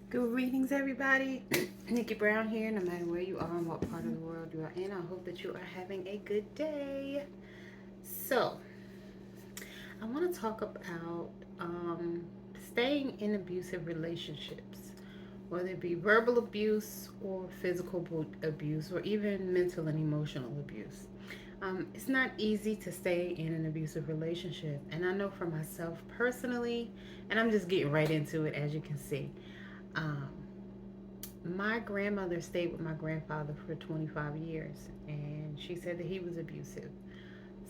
Greetings, everybody. Nikki Brown here. No matter where you are and what part of the world you are in, I hope that you are having a good day. So, I want to talk about staying in abusive relationships, whether it be verbal abuse or physical abuse, or even mental and emotional abuse. It's not easy to stay in an abusive relationship, and I know for myself personally, and I'm just getting right into it, as you can see. Um, my grandmother stayed with my grandfather for 25 years, and she said that he was abusive.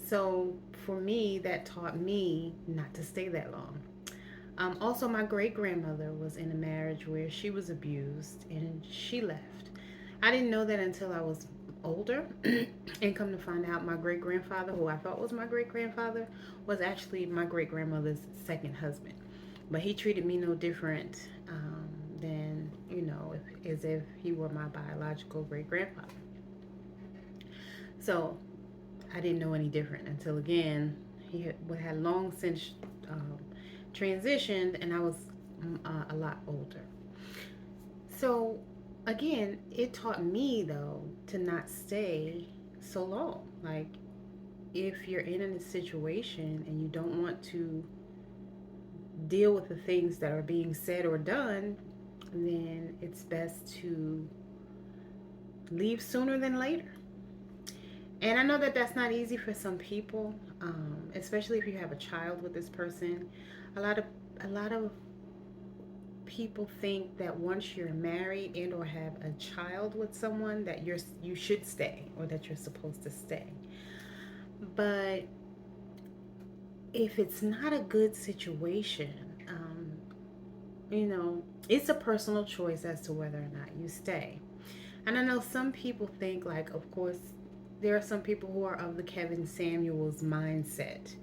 So for me, that taught me not to stay that long. Also, my great grandmother was in a marriage where she was abused and she left. I didn't know that until I was older, and come to find out, my great grandfather, who I thought was my great grandfather, was actually my great grandmother's second husband. But he treated me no different than, as if he were my biological great grandfather. So I didn't know any different until, again, had long since um, transitioned, and I was a lot older. So again, it taught me though to not stay so long. Like, if you're in a situation and you don't want to deal with the things that are being said or done, then it's best to leave sooner than later. And I know that that's not easy for some people, especially if you have a child with this person. A lot of a lot of people think that once you're married and or have a child with someone that you should stay, or that you're supposed to stay. But if it's not a good situation, it's a personal choice as to whether or not you stay. And I know some people think, like, of course, there are some people who are of the Kevin Samuels mindset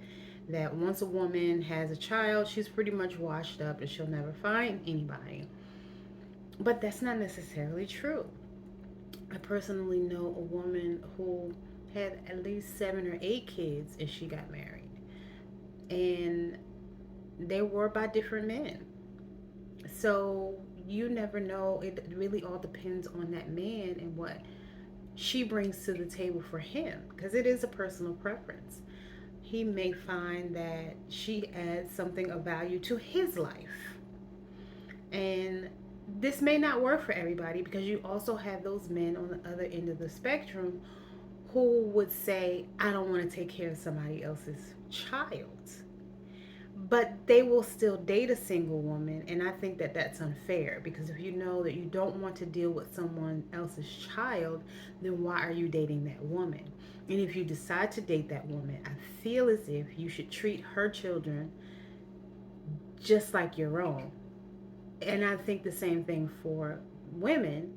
that once a woman has a child, she's pretty much washed up and she'll never find anybody. But that's not necessarily true. I personally know a woman who had at least 7 or 8 kids and she got married. And they were by different men. So you never know. It really all depends on that man and what she brings to the table for him, because it is a personal preference. He may find that she adds something of value to his life. And this may not work for everybody, because you also have those men on the other end of the spectrum who would say, I don't want to take care of somebody else's child. But they will still date a single woman, and I think that that's unfair, because if you know that you don't want to deal with someone else's child, then why are you dating that woman? And if you decide to date that woman, I feel as if you should treat her children just like your own. And I think the same thing for women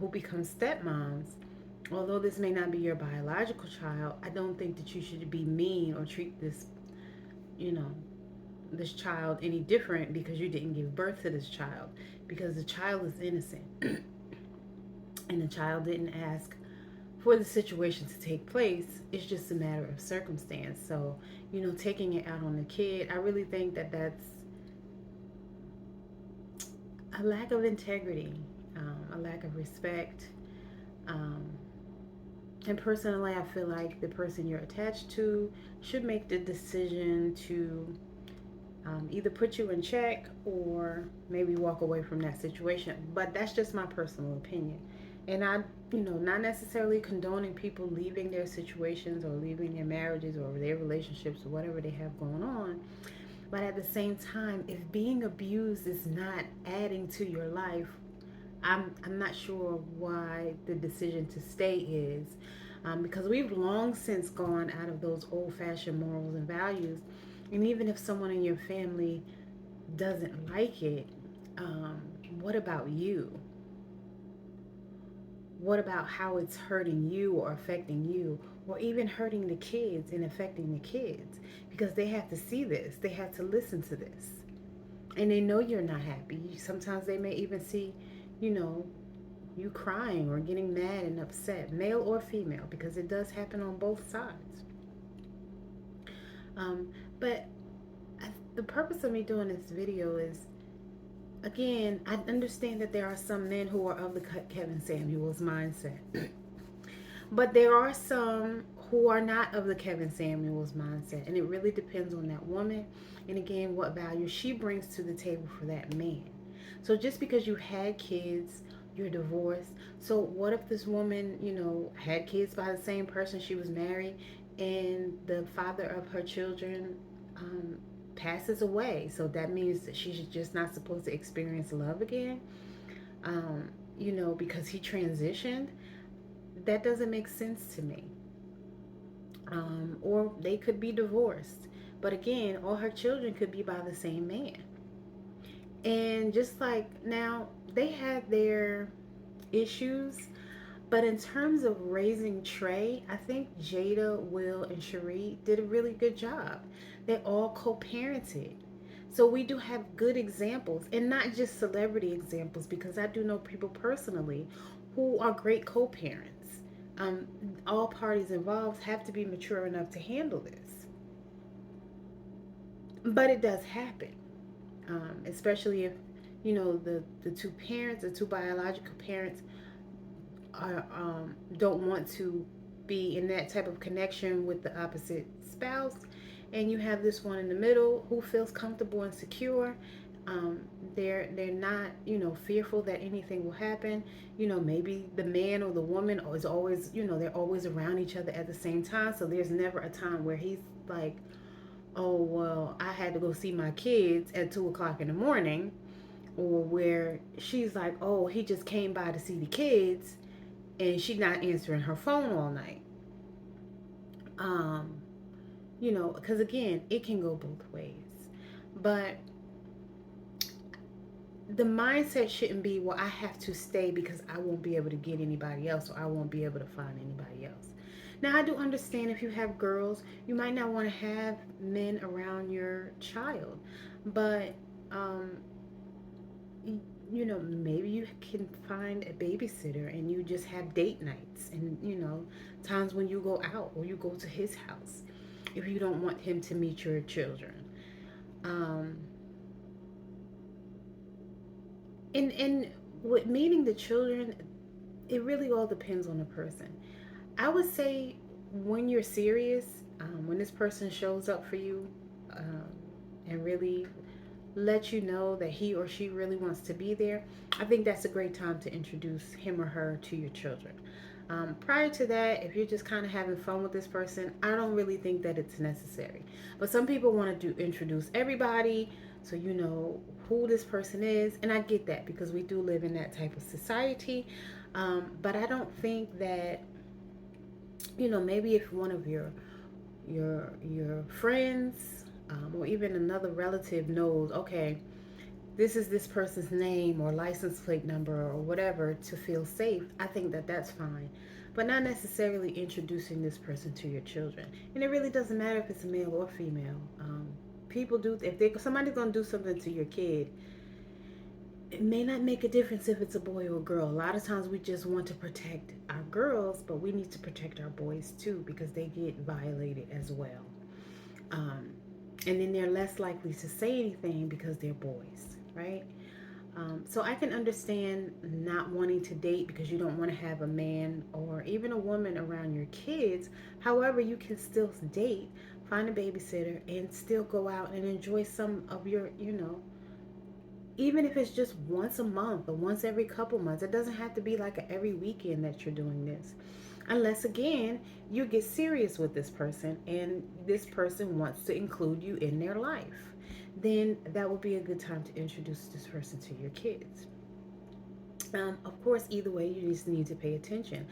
who become stepmoms. Although this may not be your biological child, I don't think that you should be mean or treat you know, this child any different because you didn't give birth to this child, because the child is innocent and the child didn't ask for the situation to take place. It's just a matter of circumstance. So, taking it out on the kid, I really think that that's a lack of integrity, a lack of respect. um, and personally, I feel like the person you're attached to should make the decision to either put you in check or maybe walk away from that situation. But that's just my personal opinion. And I, not necessarily condoning people leaving their situations or leaving their marriages or their relationships or whatever they have going on. But at the same time, if being abused is not adding to your life, I'm not sure why the decision to stay is. Because we've long since gone out of those old fashioned morals and values. And even if someone in your family doesn't like it, um, what about you? What about how it's hurting you or affecting you, or even hurting the kids and affecting the kids? Because they have to see this, they have to listen to this, and they know you're not happy. Sometimes they may even see, you know, you crying or getting mad and upset, male or female, because it does happen on both sides. But the purpose of me doing this video is Again, I understand that there are some men who are of the Kevin Samuels mindset, but there are some who are not of the Kevin Samuels mindset, and it really depends on that woman, and again, what value she brings to the table for that man. So just because you had kids, you're divorced. So what if this woman, had kids by the same person she was married, and the father of her children um, passes away? So that means that she's just not supposed to experience love again, um, because he transitioned. That doesn't make sense to me. Or they could be divorced. But again, all her children could be by the same man. And just like now, they had their issues, but in terms of raising Trey, I think Jada, Will, and Cherie did a really good job. They all co parented. So we do have good examples, and not just celebrity examples, because I do know people personally who are great co parents. Um, all parties involved have to be mature enough to handle this. But it does happen, especially if, the two parents, the two biological parents, don't want to be in that type of connection with the opposite spouse, and you have this one in the middle who feels comfortable and secure. They're not, fearful that anything will happen. Maybe the man or the woman is always, they're always around each other at the same time, so there's never a time where he's like, oh well, I had to go see my kids at 2 o'clock in the morning, or where she's like, oh, he just came by to see the kids and she's not answering her phone all night. Um, because again, it can go both ways. But the mindset shouldn't be, well, I have to stay because I won't be able to get anybody else, or I won't be able to find anybody else. Now, I do understand if you have girls, you might not want to have men around your child, but um, maybe you can find a babysitter and you just have date nights and, times when you go out or you go to his house if you don't want him to meet your children. Um, and with meeting the children, it really all depends on the person. I would say when you're serious, when this person shows up for you, um, and really let you know that he or she really wants to be there, I think that's a great time to introduce him or her to your children. Prior to that, if you're just kind of having fun with this person, I don't really think that it's necessary. But some people want to do introduce everybody so you know who this person is, and I get that because we do live in that type of society. But I don't think that, maybe if one of your friends, or even another relative knows, okay, this is this person's name or license plate number or whatever, to feel safe, I think that that's fine. But not necessarily introducing this person to your children. And it really doesn't matter if it's a male or female. People do, if somebody's going to do something to your kid, it may not make a difference if it's a boy or a girl. A lot of times we just want to protect our girls, but we need to protect our boys too because they get violated as well. Um, and then they're less likely to say anything because they're boys, right? So I can understand not wanting to date because you don't want to have a man or even a woman around your kids. However, you can still date, find a babysitter, and still go out and enjoy some of your, even if it's just once a month or once every couple months. It doesn't have to be like every weekend that you're doing this. Unless, again, you get serious with this person and this person wants to include you in their life. Then that would be a good time to introduce this person to your kids. Of course, either way, you just need to pay attention.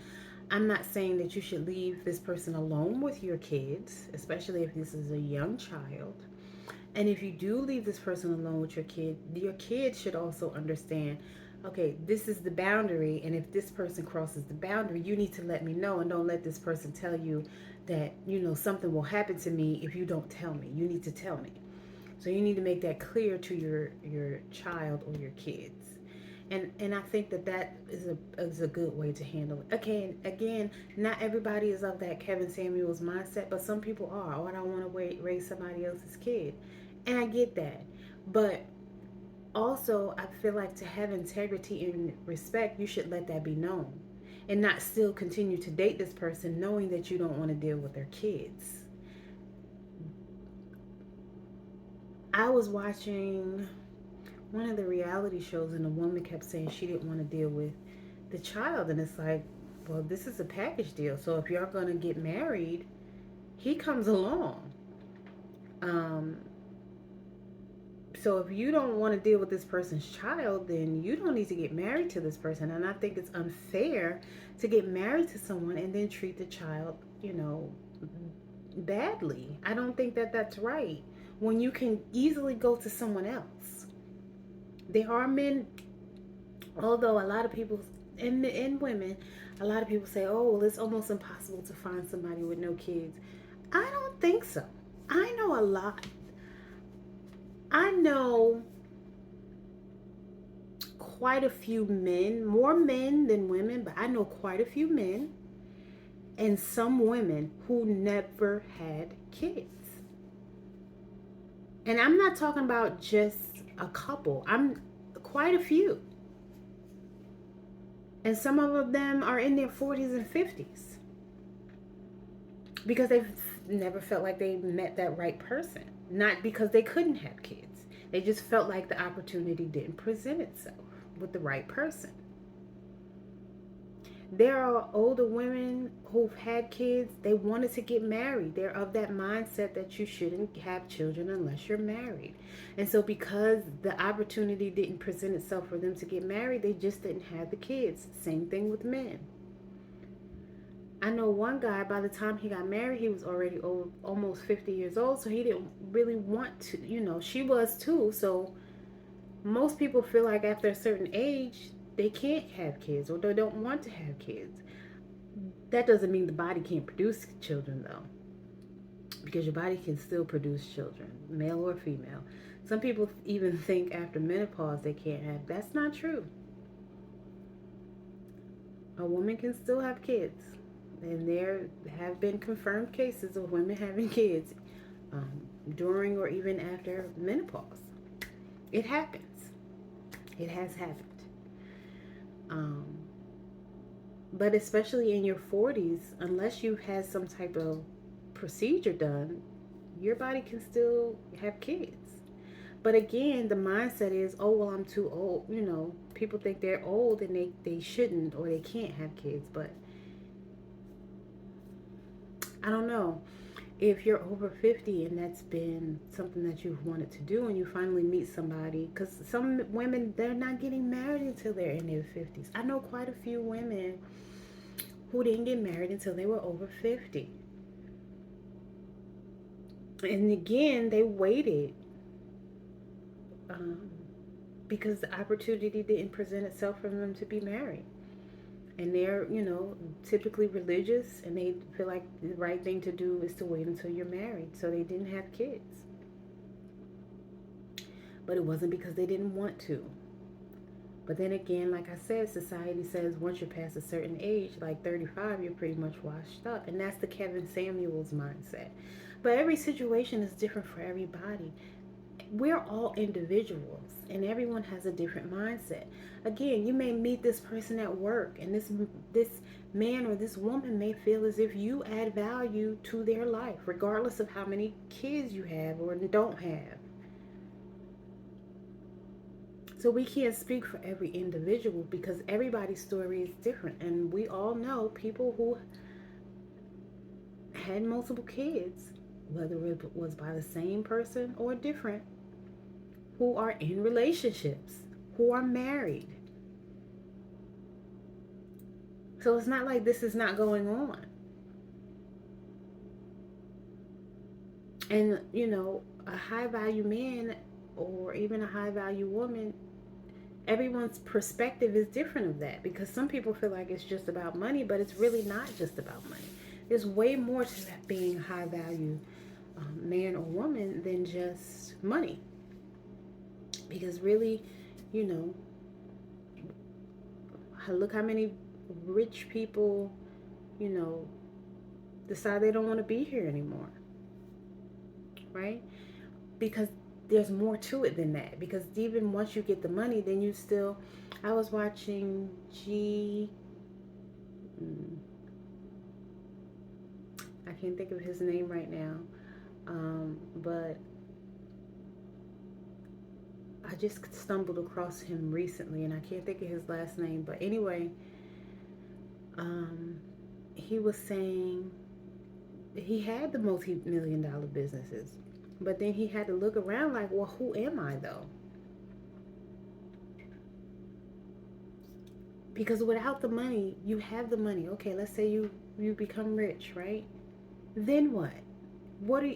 I'm not saying that you should leave this person alone with your kids, especially if this is a young child. And if you do leave this person alone with your kid should also understand, okay, this is the boundary. And if this person crosses the boundary, you need to let me know, and don't let this person tell you that, something will happen to me if you don't tell me. You need to tell me. So you need to make that clear to your child or your kids. And I think that is a good way to handle it. Okay, again, not everybody is of that Kevin Samuels mindset, but some people are. Oh, I don't want to raise somebody else's kid, and I get that. But Also, I feel like to have integrity and respect, you should let that be known and not still continue to date this person knowing that you don't want to deal with their kids. I was watching one of the reality shows and the woman kept saying she didn't want to deal with the child, and it's like, well, this is a package deal. So if you're going to get married, he comes along. Um, so if you don't want to deal with this person's child, then you don't need to get married to this person. And I think it's unfair to get married to someone and then treat the child, badly. I don't think that that's right when you can easily go to someone else. There are men, although a lot of people, and women, a lot of people say, oh, well, it's almost impossible to find somebody with no kids. I don't think so. I know a lot. I know quite a few men, more men than women, but I know quite a few men and some women who never had kids. And I'm not talking about just a couple, I'm quite a few. And some of them are in their 40s and 50s because they've never felt like they met that right person. Not because they couldn't have kids, they just felt like the opportunity didn't present itself with the right person. There are older women who've had kids, they wanted to get married. They're of that mindset that you shouldn't have children unless you're married. And so because the opportunity didn't present itself for them to get married, they just didn't have the kids. Same thing with men. I know one guy, by the time he got married, he was already almost 50 years old, so he didn't really want to, she was too. So most people feel like after a certain age, they can't have kids or they don't want to have kids. That doesn't mean the body can't produce children, though, because your body can still produce children, male or female. Some people even think after menopause they can't have. That's not true. A woman can still have kids, and there have been confirmed cases of women having kids during or even after menopause. It happens. It has happened. Um, but especially in your 40s, unless you've had some type of procedure done, your body can still have kids. But again, the mindset is, oh, well, I'm too old. People think they're old and they shouldn't or they can't have kids. But I don't know. If you're over 50 and that's been something that you've wanted to do and you finally meet somebody, because some women, they're not getting married until they're in their 50s. I know quite a few women who didn't get married until they were over 50. And again, they waited because the opportunity didn't present itself for them to be married. And they're, typically religious and they feel like the right thing to do is to wait until you're married. So they didn't have kids. But it wasn't because they didn't want to. But then again, like I said, society says once you're past a certain age, like 35, you're pretty much washed up. And that's the Kevin Samuels mindset. But every situation is different for everybody. We're all individuals and everyone has a different mindset. Again, you may meet this person at work and this man or this woman may feel as if you add value to their life regardless of how many kids you have or don't have. So we can't speak for every individual because everybody's story is different, and we all know people who had multiple kids, whether it was by the same person or different, who are in relationships, who are married. So it's not like this is not going on. And, a high value man or even a high value woman, everyone's perspective is different of that because some people feel like it's just about money, but it's really not just about money. There's way more to that being a high value man or woman than just money. Because really, look how many rich people, decide they don't want to be here anymore. Right? Because there's more to it than that, because even once you get the money, then you still. I was watching mm, I can't think of his name right now, but I just stumbled across him recently, and I can't think of his last name. But anyway, um, he was saying he had the multi-million-dollar businesses, but then he had to look around like, well, who am I though? Because without the money, you have the money. Okay, let's say you become rich, right? Then what? What do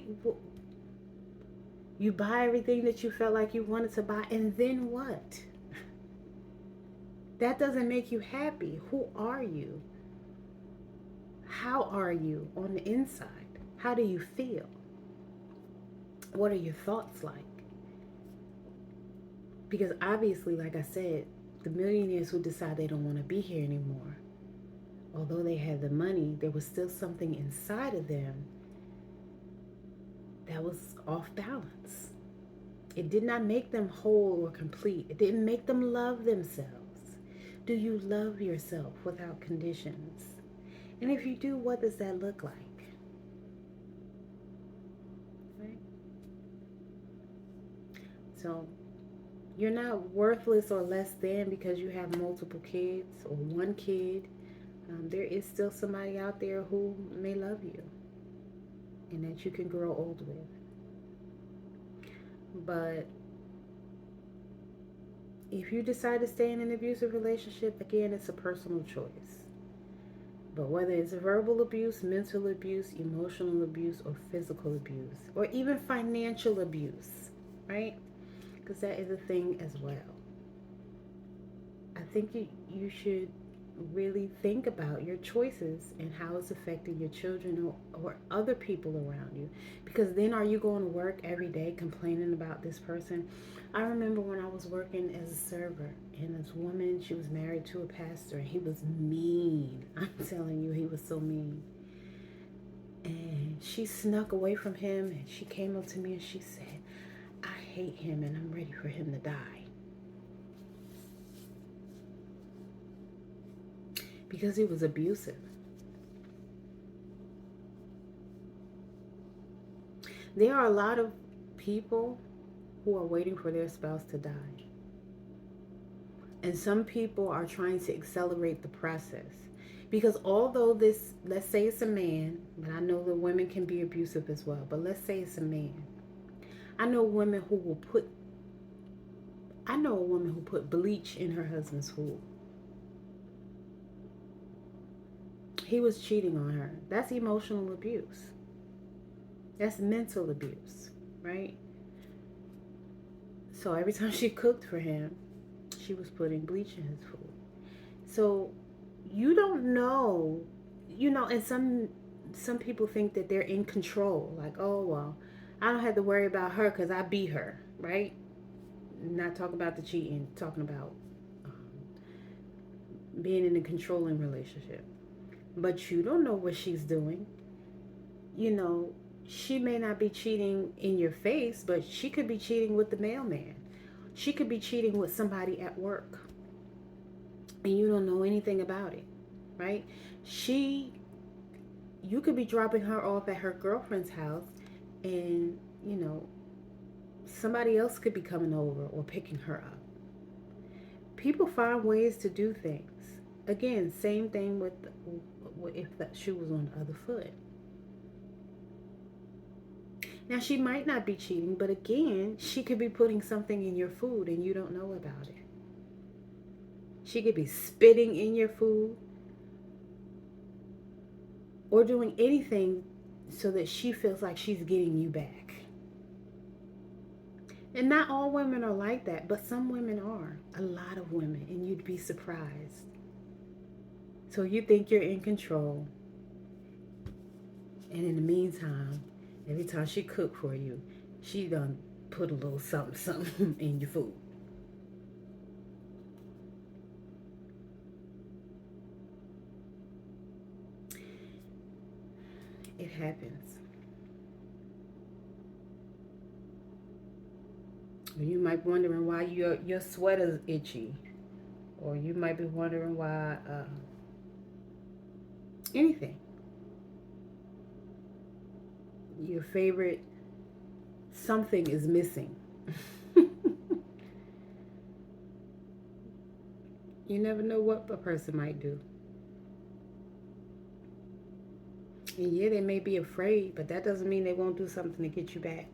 you buy everything that you felt like you wanted to buy, and then what? That doesn't make you happy. Who are you? How are you on the inside? How do you feel? What are your thoughts like? Because obviously, like I said, the millionaires who decide they don't want to be here anymore, although they had the money, there was still something inside of them that was off balance. It did not make them whole or complete. It didn't make them love themselves. Do you love yourself without conditions? And if you do, what does that look like? Right? So you're not worthless or less than because you have multiple kids or one kid. There is still somebody out there who may love you and that you can grow old with. But if you decide to stay in an abusive relationship, again, it's a personal choice. But whether it's verbal abuse, mental abuse, emotional abuse, or physical abuse, or even financial abuse, right? Because that is a thing as well. I think you should really think about your choices and how it's affecting your children or other people around you. Because then are you going to work every day complaining about this person? I remember when I was working as a server, and this woman, she was married to a pastor, and he was mean. I'm telling you, he was so mean. And she snuck away from him, and she came up to me and she said, I hate him and I'm ready for him to die. Because he was abusive. There are a lot of people who are waiting for their spouse to die. And some people are trying to accelerate the process. Because although this, let's say it's a man, but I know that women can be abusive as well, but let's say it's a man. I know women who will put, I know a woman who put bleach in her husband's food. He was cheating on her. That's emotional abuse. That's mental abuse, right? So every time she cooked for him, she was putting bleach in his food. So you don't know, and some people think that they're in control. Like, oh well, I don't have to worry about her because I beat her, right? Not talking about the cheating, talking about being in a controlling relationship. But you don't know what she's doing. You know, she may not be cheating in your face, but she could be cheating with the mailman. She could be cheating with somebody at work. And you don't know anything about it, right? You could be dropping her off at her girlfriend's house, and, somebody else could be coming over or picking her up. People find ways to do things. Again, same thing with if the shoe was on the other foot. Now, she might not be cheating, but again, she could be putting something in your food and you don't know about it. She could be spitting in your food or doing anything so that she feels like she's getting you back. And not all women are like that, but some women are. A lot of women, and you'd be surprised. So you think you're in control, and in the meantime, every time she cook for you, she done put a little something in your food. It happens. Or you might be wondering why your sweater's itchy. Or you might be wondering why anything. Your favorite something is missing. You never know what a person might do. And yeah, they may be afraid, but that doesn't mean they won't do something to get you back.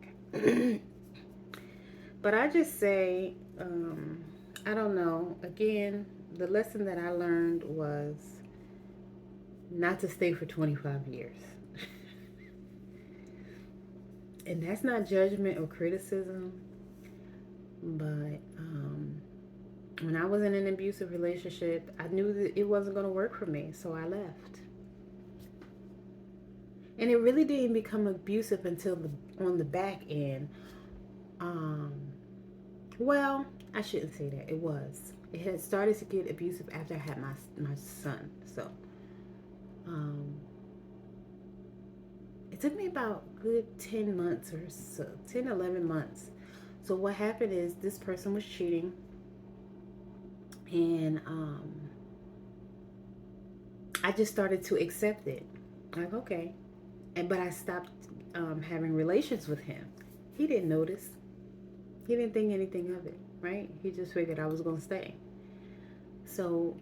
But I just say, I don't know. Again, the lesson that I learned was not to stay for 25 years. And that's not judgment or criticism, but when I was in an abusive relationship, I knew that it wasn't going to work for me, so I left. And it really didn't become abusive until on the back end. Um, well, I shouldn't say that. It was. It had started to get abusive after I had my son. So, um, it took me about good 10 months or so, 10, 11 months. So what happened is this person was cheating, and I just started to accept it. Like, okay. But I stopped having relations with him. He didn't notice. He didn't think anything of it, right? He just figured I was going to stay. So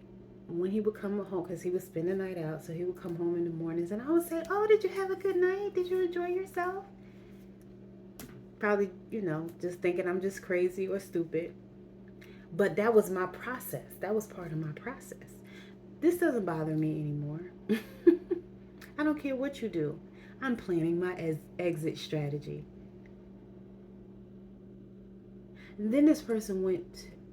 when he would come home, because he would spend the night out, so he would come home in the mornings, and I would say, oh, did you have a good night? Did you enjoy yourself? Probably, just thinking I'm just crazy or stupid. But that was my process. That was part of my process. This doesn't bother me anymore. I don't care what you do. I'm planning my exit strategy. And then this person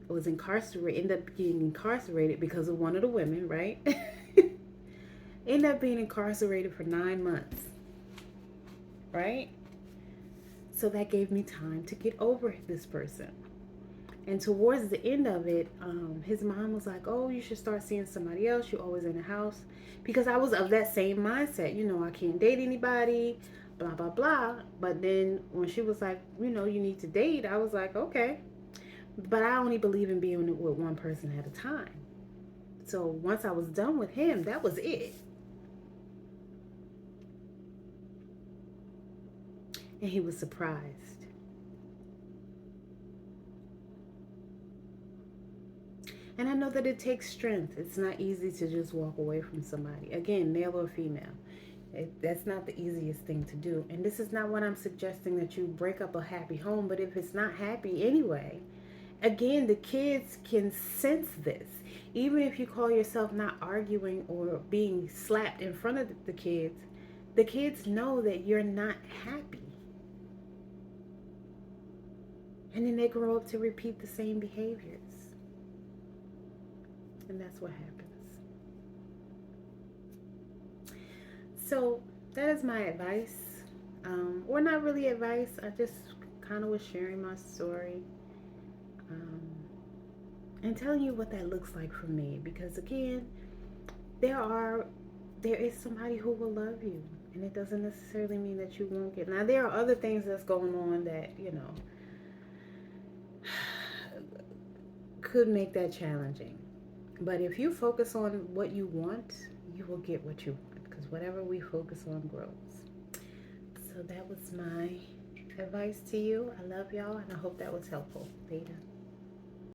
was incarcerated, ended up getting incarcerated because of one of the women, right? Ended up being incarcerated for 9 months, right? So that gave me time to get over this person. And towards the end of it, his mom was like, oh, you should start seeing somebody else. You're always in the house. Because I was of that same mindset. I can't date anybody, blah, blah, blah. But then when she was like, you need to date, I was like, okay. But I only believe in being with one person at a time. So once I was done with him, that was it. And he was surprised. And I know that it takes strength. It's not easy to just walk away from somebody. Again, male or female. That's not the easiest thing to do. And this is not what I'm suggesting, that you break up a happy home. But if it's not happy anyway, again, the kids can sense this. Even if you call yourself not arguing or being slapped in front of the kids know that you're not happy. And then they grow up to repeat the same behaviors. And that's what happens. So that is my advice. Or not really advice. I just kind of was sharing my story. And telling you what that looks like for me. Because again, there is somebody who will love you. And it doesn't necessarily mean that you won't get. Now, there are other things that's going on that, could make that challenging. But if you focus on what you want, you will get what you want. Because whatever we focus on grows. So that was my advice to you. I love y'all, and I hope that was helpful. Later.